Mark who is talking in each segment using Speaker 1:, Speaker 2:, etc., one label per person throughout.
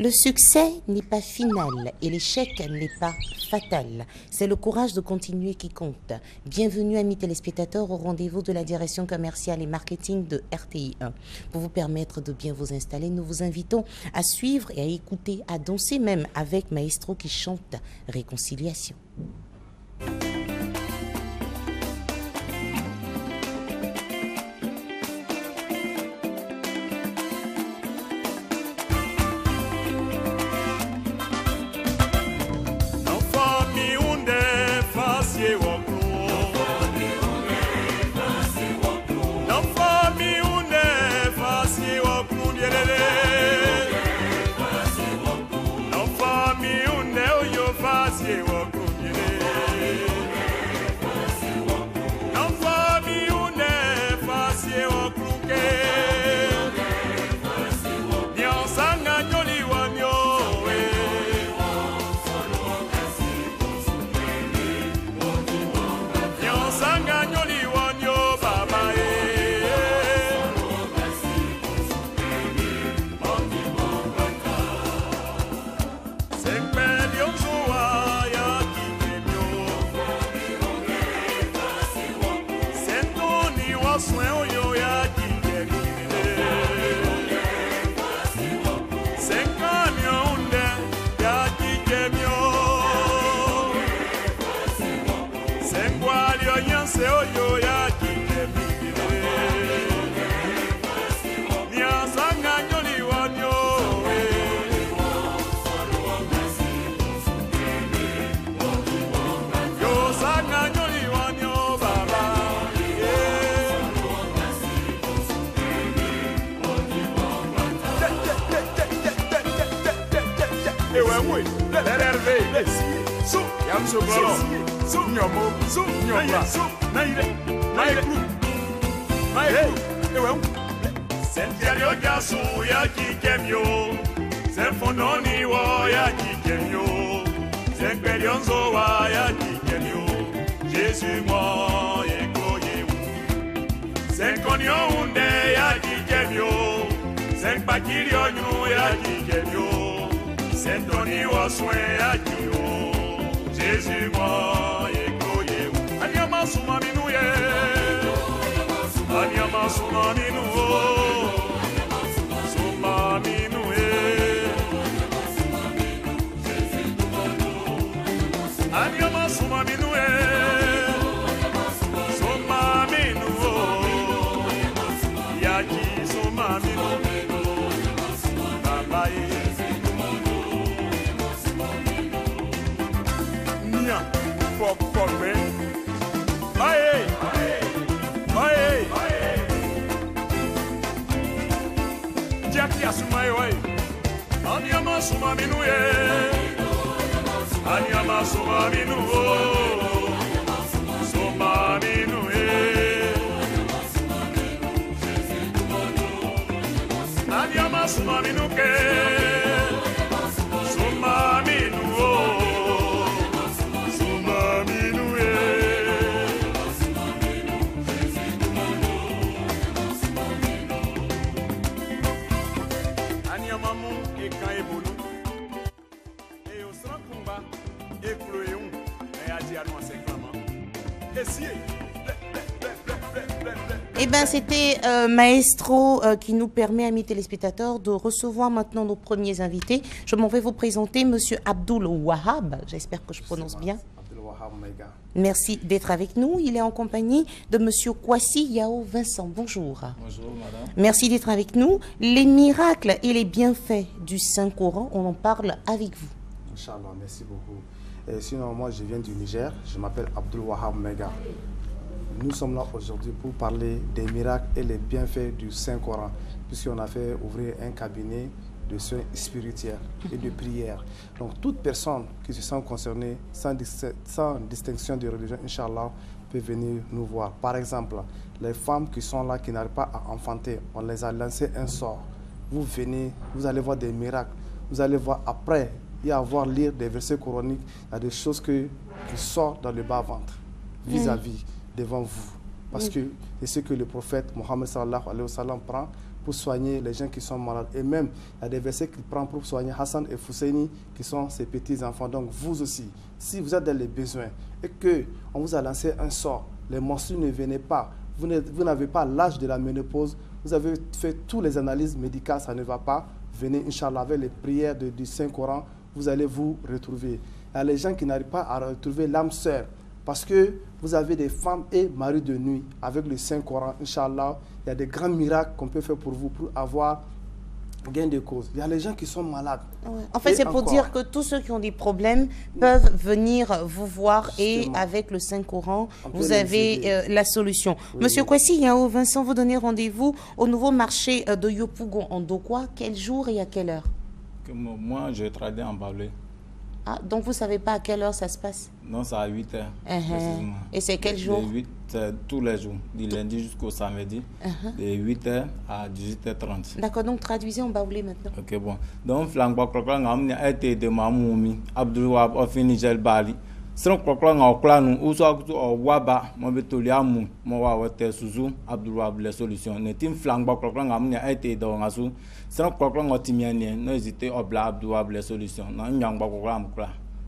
Speaker 1: Le succès n'est pas final et l'échec n'est pas fatal. C'est le courage de continuer qui compte. Bienvenue amis téléspectateurs au rendez-vous de la direction commerciale et marketing de RTI1. Pour vous permettre de bien vous installer, nous vous invitons à suivre et à écouter, à danser même avec Maestro qui chante Réconciliation. Eh bien, c'était Maestro qui nous permet, amis téléspectateurs, de recevoir maintenant nos premiers invités. Je m'en vais vous présenter Monsieur Abdul Wahab. J'espère que je prononce bien. Merci d'être avec nous. Il est en compagnie de Monsieur Kwasi Yao Vincent. Bonjour.
Speaker 2: Bonjour, madame.
Speaker 1: Merci d'être avec nous. Les miracles et les bienfaits du Saint-Coran, on en parle avec vous.
Speaker 3: Inch'Allah, merci beaucoup. Et sinon, moi, je viens du Niger. Je m'appelle Abdul Wahab Mega. Nous sommes là aujourd'hui pour parler des miracles et les bienfaits du Saint-Coran, puisqu'on a fait ouvrir un cabinet de soins spirituels et de prière. Donc, toute personne qui se sent concernée, sans distinction de religion, Inch'Allah, peut venir nous voir. Par exemple, les femmes qui sont là, qui n'arrivent pas à enfanter, on les a lancé un sort. Vous venez, vous allez voir des miracles. Vous allez voir après, et avoir lire des versets coraniques, il y a des choses qui sortent dans le bas-ventre, vis-à-vis, devant vous. Parce que c'est ce que le prophète Mohammed sallallahu alayhi wa sallam prend pour soigner les gens qui sont malades. Et même, il y a des versets qu'il prend pour soigner Hassan et Fousseini, qui sont ses petits-enfants. Donc, vous aussi, si vous êtes dans les besoins et qu'on vous a lancé un sort, les menstrues ne venaient pas, vous n'avez pas l'âge de la ménopause, vous avez fait toutes les analyses médicales, ça ne va pas, venez, Inch'Allah, avec les prières du Saint-Coran, vous allez vous retrouver. Il y a les gens qui n'arrivent pas à retrouver l'âme sœur, parce que vous avez des femmes et maris de nuit. Avec le Saint-Coran, Inch'Allah, il y a des grands miracles qu'on peut faire pour vous, pour avoir gain de cause. Il y a les gens qui sont malades.
Speaker 1: Ouais. En fait, c'est pour dire que tous ceux qui ont des problèmes peuvent venir vous voir. Justement. Et avec le Saint-Coran, vous avez la solution. Oui, Monsieur Kwesi, Yao Vincent, vous donnez rendez-vous au nouveau marché de Yopougon en Dokwa. Quel jour et à quelle heure?
Speaker 2: Moi, je travaille en Bablé.
Speaker 1: Ah, donc vous ne savez pas à quelle heure ça se passe?
Speaker 2: Non, c'est à 8 h.
Speaker 1: Et c'est quel jour?
Speaker 2: Tous les jours, du lundi jusqu'au samedi, de 8 h à 18 h 30.
Speaker 1: D'accord, donc traduisez en baoulé maintenant.
Speaker 2: Ok, bon. Donc, flanc bakraklang amni a été de Mamoumi, Abdoulouab, Ofinigel Bali. Sans bakraklang au clan ou soit au Waba, Mobetoliamu, Mowawate Suzu, Abdoulouab, les solutions. Netim flanc bakraklang amni a été de Wangasu. Sans bakraklang au Timiani, n'hésitez pas Abdoulouab, les solutions. Non, Yang bakraklang.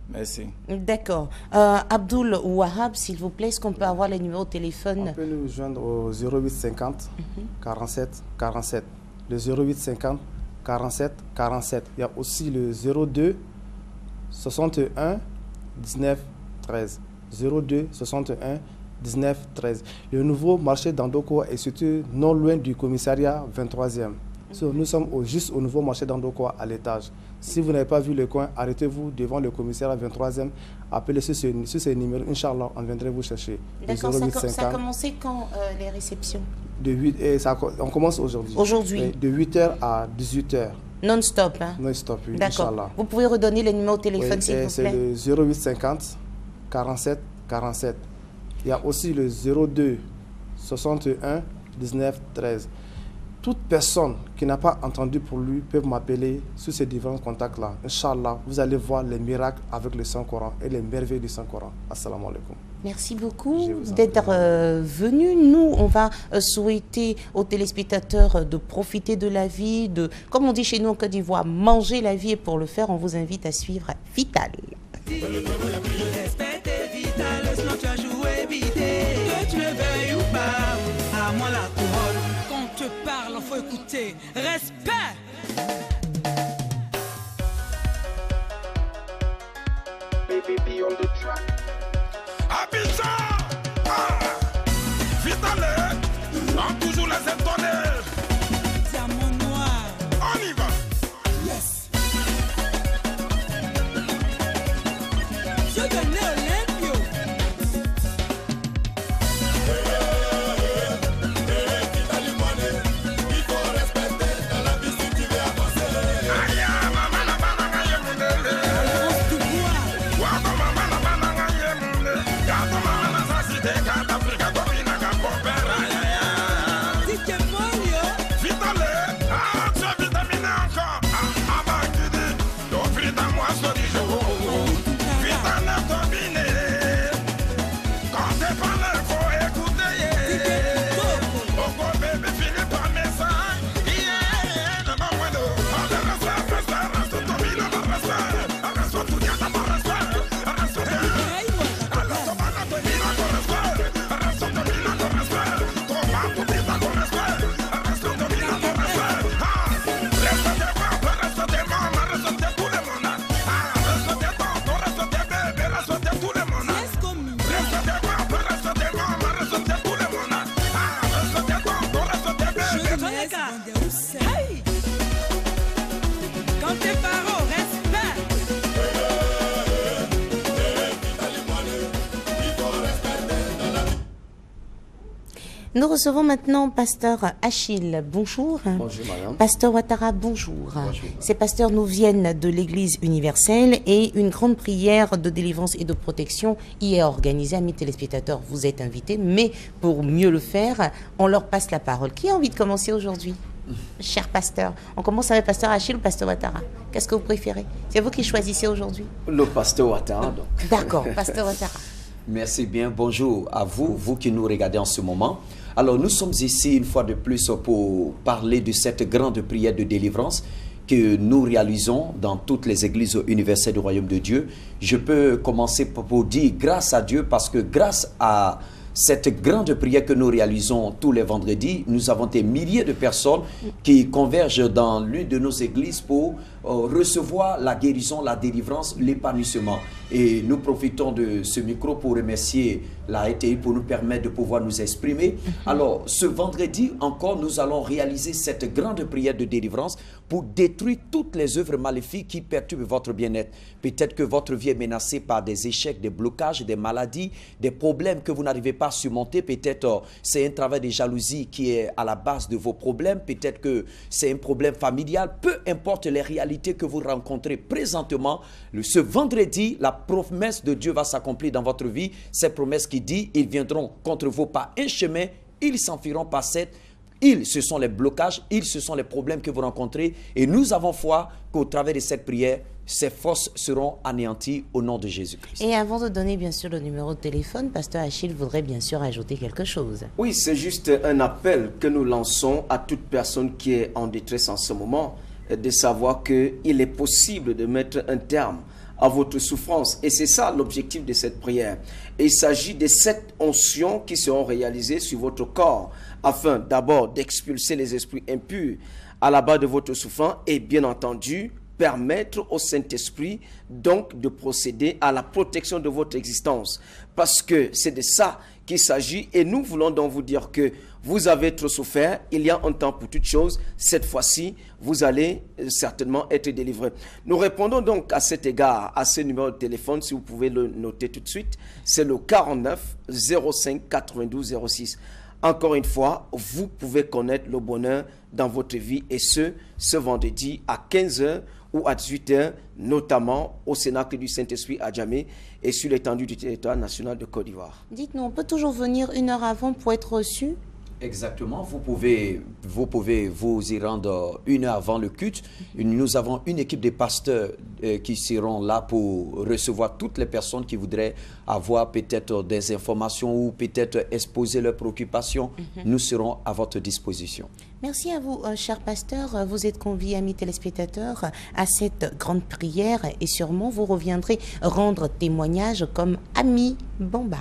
Speaker 2: Merci.
Speaker 1: D'accord. Abdoul Wahab, s'il vous plaît, est-ce qu'on peut avoir les numéros de téléphone?
Speaker 3: On peut nous joindre au 0850 47 47. Le 0850 47 47. Il y a aussi le 02 61 19 13. 02 61 19 13. Le nouveau marché d'Andoko est situé non loin du commissariat 23e. Nous sommes juste au nouveau marché d'Andoko à l'étage. Si vous n'avez pas vu le coin, arrêtez-vous devant le commissariat 23e. Appelez sur ces numéros. Inch'Allah, on viendrait vous chercher.
Speaker 1: D'accord, ça a commencé quand les réceptions?
Speaker 3: On commence aujourd'hui.
Speaker 1: Aujourd'hui.
Speaker 3: De 8h à 18h.
Speaker 1: Non-stop, hein?
Speaker 3: Non-stop, oui.
Speaker 1: D'accord. Vous pouvez redonner le numéro de téléphone, s'il vous plaît?
Speaker 3: C'est le 0850 47 47. Il y a aussi le 02 61 19 13. Toute personne qui n'a pas entendu pour lui peut m'appeler sur ces différents contacts-là. Inch'Allah, vous allez voir les miracles avec le Saint-Coran et les merveilles du Saint-Coran. Assalamu alaikum.
Speaker 1: Merci beaucoup d'être venu. Nous, on va souhaiter aux téléspectateurs de profiter de la vie, de, comme on dit chez nous en Côte d'Ivoire, manger la vie. Et pour le faire, on vous invite à suivre Vital.
Speaker 4: Faut écouter, respect.
Speaker 5: Baby on the track. Abidjan, Vital, on toujours les étonner.
Speaker 4: Diamant noir.
Speaker 5: On y va.
Speaker 4: Yes. Je gagne Olympio.
Speaker 1: Nous recevons maintenant Pasteur Achille. Bonjour.
Speaker 6: Bonjour, madame.
Speaker 1: Pasteur Ouattara, bonjour.
Speaker 6: Bonjour.
Speaker 1: Ces pasteurs nous viennent de l'Église universelle et une grande prière de délivrance et de protection y est organisée. Amis téléspectateurs, vous êtes invités, mais pour mieux le faire, on leur passe la parole. Qui a envie de commencer aujourd'hui? Cher pasteur, on commence avec Pasteur Achille ou Pasteur Ouattara? Qu'est-ce que vous préférez? C'est vous qui choisissez aujourd'hui?
Speaker 6: Le pasteur Ouattara, donc.
Speaker 1: D'accord, Pasteur Ouattara.
Speaker 6: Merci bien. Bonjour à vous, vous qui nous regardez en ce moment. Alors nous sommes ici une fois de plus pour parler de cette grande prière de délivrance que nous réalisons dans toutes les églises universelles du Royaume de Dieu. Je peux commencer pour dire grâce à Dieu, parce que grâce à cette grande prière que nous réalisons tous les vendredis, nous avons des milliers de personnes qui convergent dans l'une de nos églises pour recevoir la guérison, la délivrance, l'épanouissement. Et nous profitons de ce micro pour remercier la RTI pour nous permettre de pouvoir nous exprimer. Alors, ce vendredi encore, nous allons réaliser cette grande prière de délivrance pour détruire toutes les œuvres maléfiques qui perturbent votre bien-être. Peut-être que votre vie est menacée par des échecs, des blocages, des maladies, des problèmes que vous n'arrivez pas à surmonter. Peut-être c'est un travail de jalousie qui est à la base de vos problèmes. Peut-être que c'est un problème familial. Peu importe les réalités que vous rencontrez présentement, ce vendredi, la promesse de Dieu va s'accomplir dans votre vie. Cette promesse qui dit, ils viendront contre vous par un chemin, ils s'enfuiront par sept. Ce sont les blocages, ce sont les problèmes que vous rencontrez. Et nous avons foi qu'au travers de cette prière, ces forces seront anéanties au nom de Jésus-Christ.
Speaker 1: Et avant de donner bien sûr le numéro de téléphone, Pasteur Achille voudrait bien sûr ajouter quelque chose.
Speaker 6: Oui, c'est juste un appel que nous lançons à toute personne qui est en détresse en ce moment, de savoir qu'il est possible de mettre un terme à votre souffrance. Et c'est ça l'objectif de cette prière. Et il s'agit de 7 onctions qui seront réalisées sur votre corps, afin d'abord d'expulser les esprits impurs à la base de votre souffrance et bien entendu permettre au Saint-Esprit donc de procéder à la protection de votre existence. Parce que c'est de ça qu'il s'agit, et nous voulons donc vous dire que vous avez trop souffert, il y a un temps pour toute chose, cette fois-ci, vous allez certainement être délivré. Nous répondons donc à cet égard, à ce numéro de téléphone, si vous pouvez le noter tout de suite, c'est le 49 05 92 06. Encore une fois, vous pouvez connaître le bonheur dans votre vie, et ce vendredi à 15h ou à 18h, notamment au Cénacle du Saint-Esprit à Djamé et sur l'étendue du territoire national de Côte d'Ivoire.
Speaker 1: Dites-nous, on peut toujours venir 1 heure avant pour être reçu?
Speaker 6: Exactement, vous pouvez vous y rendre 1 heure avant le culte. Nous avons une équipe de pasteurs qui seront là pour recevoir toutes les personnes qui voudraient avoir peut-être des informations ou peut-être exposer leurs préoccupations. Nous serons à votre disposition.
Speaker 1: Merci à vous, cher pasteur. Vous êtes conviés, amis téléspectateurs, à cette grande prière, et sûrement vous reviendrez rendre témoignage comme Ami Bamba.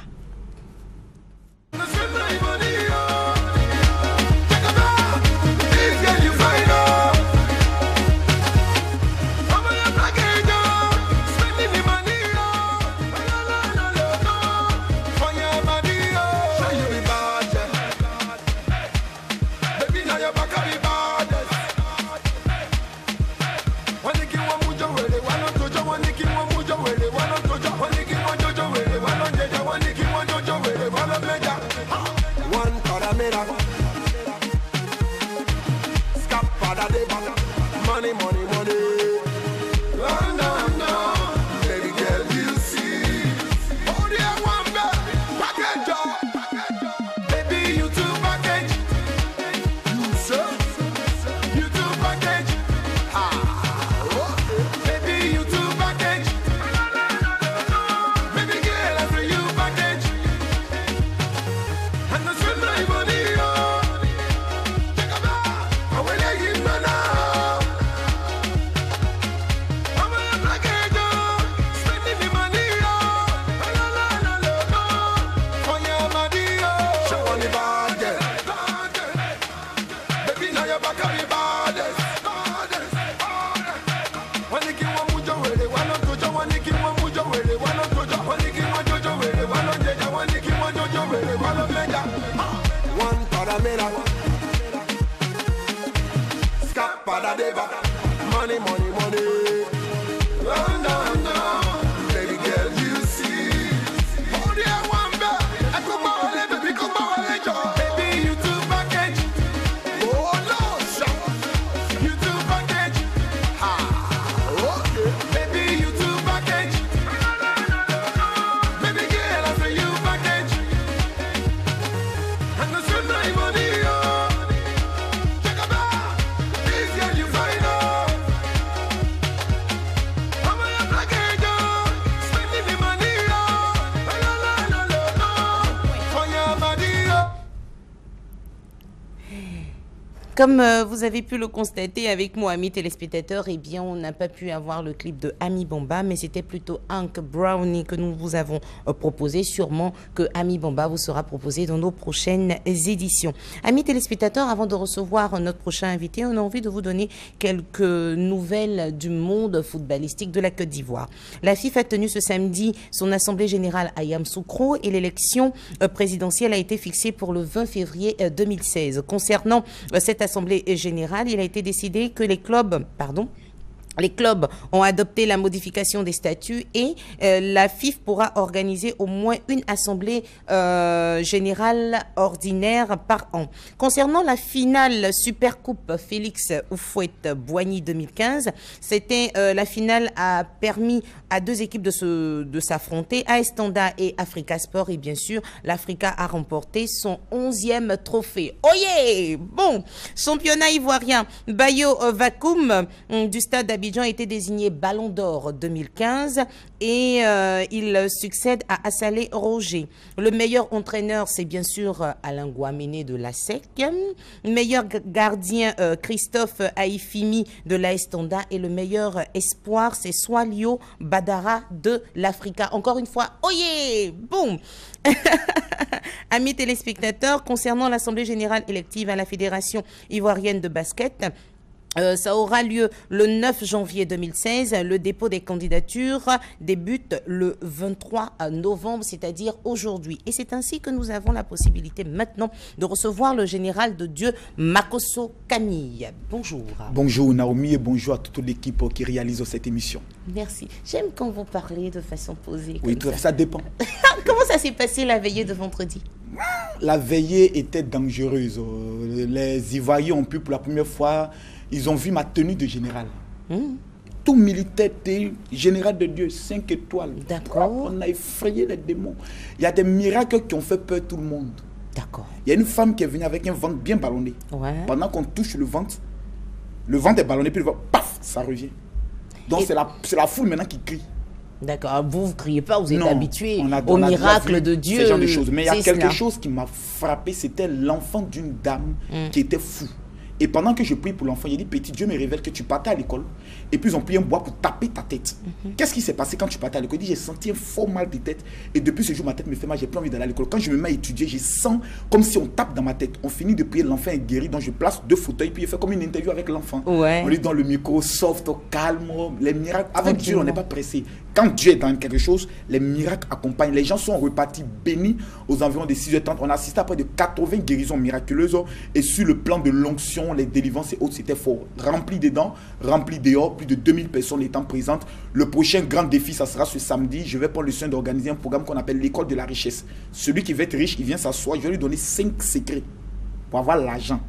Speaker 1: Comme vous avez pu le constater avec moi, amis téléspectateurs, eh bien, on n'a pas pu avoir le clip de Ami Bamba, mais c'était plutôt Hank Brownie que nous vous avons proposé. Sûrement que Ami Bamba vous sera proposé dans nos prochaines éditions. Amis téléspectateurs, avant de recevoir notre prochain invité, on a envie de vous donner quelques nouvelles du monde footballistique de la Côte d'Ivoire. La FIFA a tenu ce samedi son assemblée générale à Yamoussoukro et l'élection présidentielle a été fixée pour le 20 février 2016. Concernant cette assemblée générale, il a été décidé que les clubs ont adopté la modification des statuts et la FIFA pourra organiser au moins une assemblée générale ordinaire par an. Concernant la finale Supercoupe Félix Houphouët-Boigny 2015, la finale a permis à deux équipes de s'affronter, AS Tanda et Africa Sport, et bien sûr l'Africa a remporté son 11e trophée. Oh yeah! Bon, championnat ivoirien, Bayo Vakoum du stade d'Abidjan a été désigné Ballon d'Or 2015 et il succède à Assalé Roger. Le meilleur entraîneur, c'est bien sûr Alain Guaméné de la SEC. Meilleur gardien, Christophe Aïfimi de l'AS Tanda. Et le meilleur espoir, c'est Swalio Badara de l'Africa. Encore une fois, oh yeah! Bon! Amis téléspectateurs, concernant l'Assemblée générale élective à la Fédération ivoirienne de basket, ça aura lieu le 9 janvier 2016. Le dépôt des candidatures débute le 23 novembre, c'est-à-dire aujourd'hui. Et c'est ainsi que nous avons la possibilité maintenant de recevoir le général de Dieu, Makosso Camille. Bonjour.
Speaker 7: Bonjour Naomi et bonjour à toute l'équipe qui réalise cette émission.
Speaker 1: Merci. J'aime quand vous parlez de façon posée.
Speaker 7: Oui, tout ça dépend.
Speaker 1: Comment ça s'est passé la veillée de vendredi?
Speaker 7: La veillée était dangereuse. Les Ivoiriens ont pu pour la première fois... Ils ont vu ma tenue de général. Tout militaire, général de Dieu, 5 étoiles.
Speaker 1: D'accord.
Speaker 7: On a effrayé les démons. Il y a des miracles qui ont fait peur à tout le monde.
Speaker 1: D'accord.
Speaker 7: Il y a une femme qui est venue avec un ventre bien ballonné.
Speaker 1: Ouais.
Speaker 7: Pendant qu'on touche le ventre est ballonné, puis le ventre, paf, ça revient. Donc c'est la foule maintenant qui crie.
Speaker 1: D'accord. Vous ne criez pas, vous êtes
Speaker 7: Non,
Speaker 1: habitué au miracle de Dieu.
Speaker 7: Ce genre de choses. Mais il y a quelque
Speaker 1: cela.
Speaker 7: chose qui m'a frappé, c'était l'enfant d'une dame qui était fou. Et pendant que je prie pour l'enfant, il a dit, petit Dieu me révèle que tu partais à l'école et puis ils ont pris un bois pour taper ta tête. Qu'est-ce qui s'est passé quand tu partais à l'école? Il dit, j'ai senti un fort mal de tête et depuis ce jour, ma tête me fait mal, j'ai plus envie d'aller à l'école. Quand je me mets à étudier, je sens comme si on tape dans ma tête. On finit de prier, l'enfant est guéri, donc je place 2 fauteuils, puis il fait comme une interview avec l'enfant.
Speaker 1: Ouais.
Speaker 7: On lui donne le micro, soft, calme, les miracles. Avec Dieu, on n'est pas pressé. Quand Dieu est dans quelque chose, les miracles accompagnent. Les gens sont repartis bénis aux environs de 6h30. On a assisté à près de 80 guérisons miraculeuses et sur le plan de l'onction, les délivrances et autres, c'était fort. Rempli dedans, rempli dehors, plus de 2000 personnes étant présentes. Le prochain grand défi, ça sera ce samedi. Je vais prendre le soin d'organiser un programme qu'on appelle l'école de la richesse. Celui qui veut être riche, il vient s'asseoir. Je vais lui donner 5 secrets pour avoir l'argent.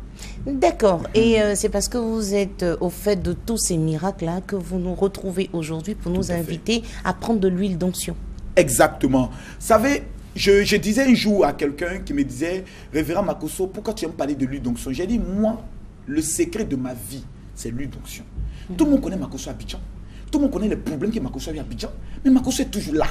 Speaker 1: D'accord. Et c'est parce que vous êtes au fait de tous ces miracles-là que vous nous retrouvez aujourd'hui pour nous inviter à prendre de l'huile d'onction.
Speaker 7: Exactement. Vous savez, je disais un jour à quelqu'un qui me disait, Révérend Makosso, pourquoi tu aimes parler de l'huile d'onction? J'ai dit, moi, le secret de ma vie, c'est l'huile d'onction. Tout le monde connaît Makosso à Abidjan. Tout le monde connaît les problèmes que Makosso a eu à Abidjan. Mais Makosso est toujours là.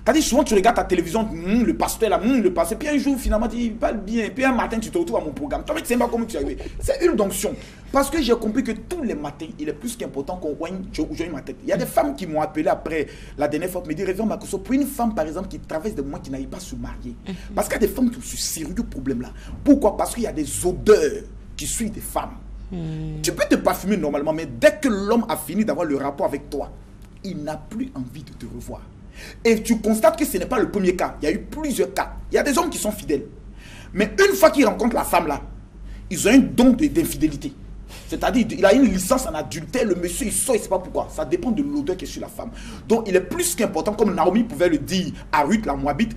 Speaker 7: C'est-à-dire, souvent tu regardes ta télévision, le pasteur là, le pasteur, puis un jour finalement il parle bien, puis un matin tu te retrouves à mon programme. Toi, tu ne sais pas comment tu es arrivé. C'est une onction. Parce que j'ai compris que tous les matins, il est plus qu'important qu'on joigne ma tête. Il y a des femmes qui m'ont appelé après la dernière fois, me dire, Révérend Makosso, pour une femme par exemple qui traverse des moments qui n'arrive pas à se marier. Parce qu'il y a des femmes qui ont ce sérieux problème là. Pourquoi? Parce qu'il y a des odeurs qui suivent des femmes. Tu peux te parfumer normalement, mais dès que l'homme a fini d'avoir le rapport avec toi, il n'a plus envie de te revoir. Et tu constates que ce n'est pas le premier cas. Il y a eu plusieurs cas. Il y a des hommes qui sont fidèles. Mais une fois qu'ils rencontrent la femme là, ils ont un don d'infidélité. C'est-à-dire, il a une licence en adultère, le monsieur il sort, il ne sait pas pourquoi. Ça dépend de l'odeur qui est sur la femme. Donc il est plus qu'important, comme Naomi pouvait le dire à Ruth la Moabite,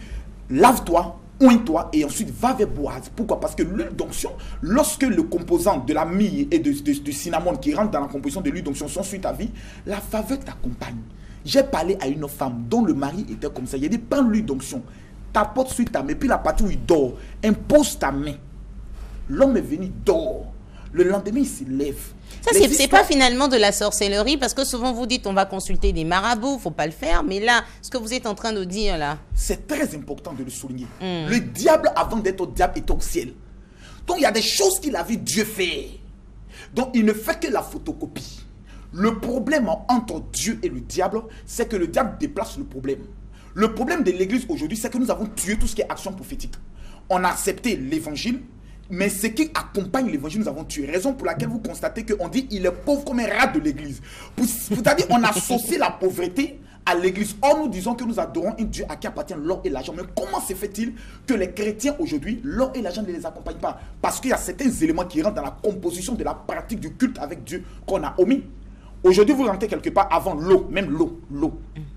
Speaker 7: lave-toi, oigne-toi et ensuite va vers Boaz. Pourquoi? Parce que l'huile d'onction, lorsque le composant de la myrrhe et de cinnamon qui rentre dans la composition de l'huile d'onction sont sur ta vie, la faveur t'accompagne. J'ai parlé à une femme dont le mari était comme ça. Il a dit, prends l'huile d'onction, tapote sur ta main, puis la partie où il dort, impose ta main. L'homme est venu, dort. Le lendemain, il se lève.
Speaker 1: Ça, c'est pas finalement de la sorcellerie, parce que souvent vous dites on va consulter des marabouts, faut pas le faire, mais là, ce que vous êtes en train de dire là...
Speaker 7: C'est très important de le souligner. Le diable, avant d'être au diable, est au ciel. Donc il y a des choses qu'il a vu Dieu faire. Donc il ne fait que la photocopie. Le problème entre Dieu et le diable, c'est que le diable déplace le problème. Le problème de l'église aujourd'hui, c'est que nous avons tué tout ce qui est action prophétique. On a accepté l'évangile, mais ce qui accompagne l'évangile, nous avons tué. Raison pour laquelle vous constatez qu'on dit il est pauvre comme un rat de l'église. C'est-à-dire on associe la pauvreté à l'église. Or, nous disons que nous adorons un Dieu à qui appartient l'or et l'argent. Mais comment se fait-il que les chrétiens aujourd'hui, l'or et l'argent ne les accompagnent pas? Parce qu'il y a certains éléments qui rentrent dans la composition de la pratique du culte avec Dieu qu'on a omis. Aujourd'hui, vous rentrez quelque part avant l'eau, même l'eau.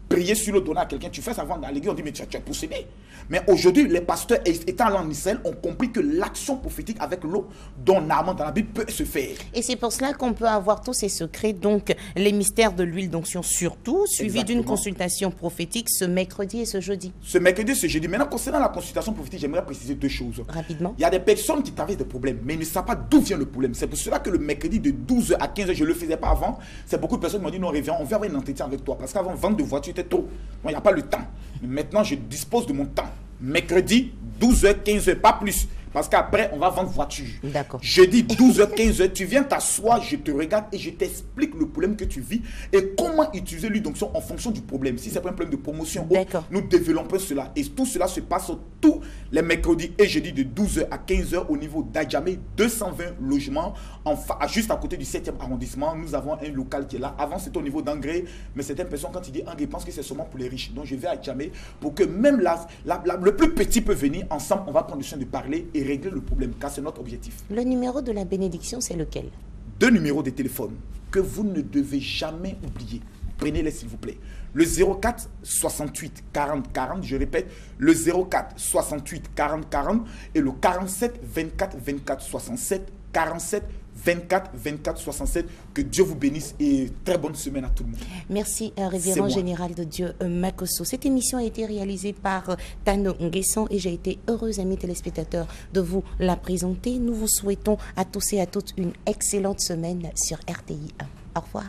Speaker 7: Prier sur l'eau, donner à quelqu'un, tu fais ça avant à l'église, on dit mais tu es possédé. Mais aujourd'hui, les pasteurs étant allés en Israël ont compris que l'action prophétique avec l'eau, dont Naaman dans la Bible, peut se faire.
Speaker 1: Et c'est pour cela qu'on peut avoir tous ces secrets, donc les mystères de l'huile d'onction surtout, suivi d'une consultation prophétique ce mercredi et ce jeudi.
Speaker 7: Ce mercredi et ce jeudi. Maintenant, concernant la consultation prophétique, j'aimerais préciser deux choses.
Speaker 1: Rapidement.
Speaker 7: Il y a des personnes qui traversent des problèmes, mais ils ne savent pas d'où vient le problème. C'est pour cela que le mercredi de 12h à 15h, je ne le faisais pas avant. C'est beaucoup de personnes qui m'ont dit non, révérend, on va avoir un entretien avec toi. Parce qu'avant, vendre de voiture était trop. Il n'y a pas le temps. Mais maintenant, je dispose de mon temps. Mercredi, 12h, 15h, pas plus. Parce qu'après, on va vendre voiture.
Speaker 1: D'accord.
Speaker 7: Jeudi, 12h, 15h, tu viens t'asseoir, je te regarde et je t'explique le problème que tu vis et comment utiliser l'huile d'onction en fonction du problème. Si c'est pas un problème de promotion, nous développons cela. Et tout cela se passe tous les mercredis et jeudi de 12h à 15h au niveau d'Adjamé, 220 logements, juste à côté du 7e arrondissement. Nous avons un local qui est là. Avant, c'était au niveau d'Angré, mais certaines personnes, quand ils disent Angré, pensent que c'est seulement pour les riches. Donc, je vais à Adjamé pour que même le plus petit peut venir. Ensemble, on va prendre le soin de parler et régler le problème, car c'est notre objectif.
Speaker 1: Le numéro de la bénédiction, c'est lequel?
Speaker 7: 2 numéros de téléphone que vous ne devez jamais oublier. Prenez-les s'il vous plaît. Le 04 68 40 40, je répète, le 04 68 40 40 et le 47 24 24 67 47 24 24 67. Que Dieu vous bénisse et très bonne semaine à tout le monde.
Speaker 1: Merci, révérend général de Dieu Makosso. Cette émission a été réalisée par Tano Nguesson et j'ai été heureuse, amis téléspectateurs, de vous la présenter. Nous vous souhaitons à tous et à toutes une excellente semaine sur RTI 1. Au revoir.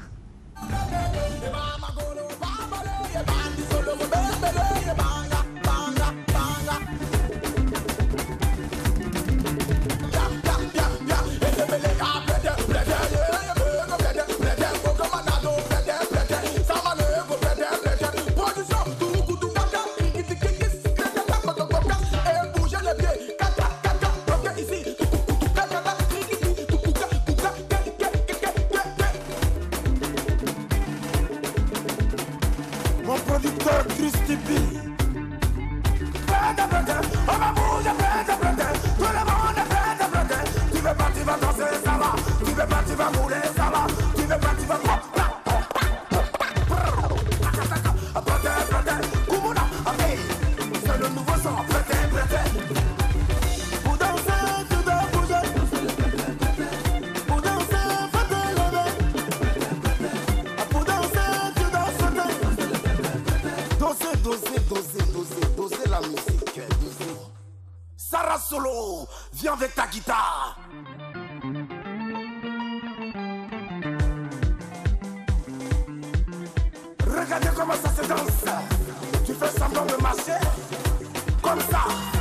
Speaker 5: Dosez la musique. Sarah Solo, viens avec ta guitare. Regardez comment ça se danse. Tu fais semblant de marcher comme ça.